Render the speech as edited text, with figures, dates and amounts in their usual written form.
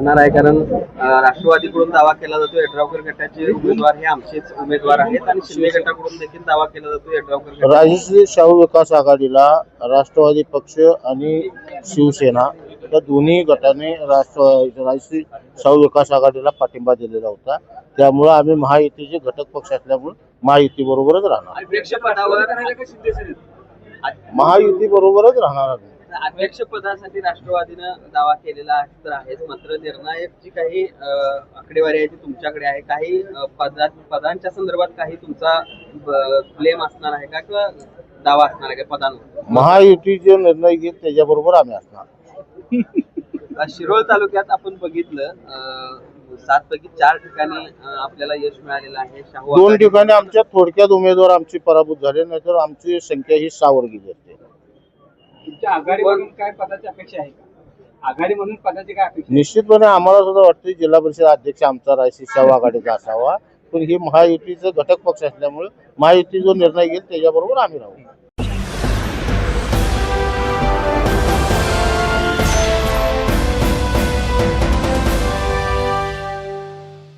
राहणार आहे कारण राष्ट्रवादीकडून दावा केला जातो यड्रावकर गटाचे उमेदवार हे आमचेच उमेदवार आहेत आणि शिंदे गटाकडून देखील दावा केला जातो यड्रावकर गट. राजश्री शाहू विकास आघाडीला राष्ट्रवादी पक्ष आणि शिवसेना या दोन्ही गटाने राजश्री शाहू विकास आघाडीला पाठिंबा दिलेला होता. त्यामुळे आम्ही महायुतीचे घटक पक्ष असल्यामुळे महायुती बरोबरच राहणार. महायुती बरोबरच राहणार आम्ही. अध्यक्ष पदासाठी राष्ट्रवादीनं दावा केलेला तर आहेच, मात्र निर्णायक जी काही आकडेवारी आहे ती तुमच्याकडे आहे. काही पदांच्या संदर्भात काही तुमचा क्लेम असणार आहे का किंवा दावा असणार आहे का पदांवर? महायुती जो निर्णय घेईल त्याच्याबरोबर आम्ही असणार. शिरोळ तालुक्यात आपण बघितलं 7 पैकी 4 ठिकाणी आपल्याला यश मिळालेलं आहे. 2 ठिकाणी आमच्या थोडक्यात उमेदवार आमची पराभूत झाले, नाहीतर आमची संख्या ही 6 वर गेली असते. तुमच्या आघाडीवरून काय पदाची अपेक्षा आहे का? आघाडी म्हणून पदाची काय अपेक्षा? निश्चितपणे आम्हाला सुद्धा वाटतं जिल्हा परिषद अध्यक्ष आमचा राजश्री शाहू आघाडीचा असावा, पण ही महायुतीचा घटक पक्ष असल्यामुळे महायुती जो निर्णय घेईल त्याच्याबरोबर आम्ही राहू.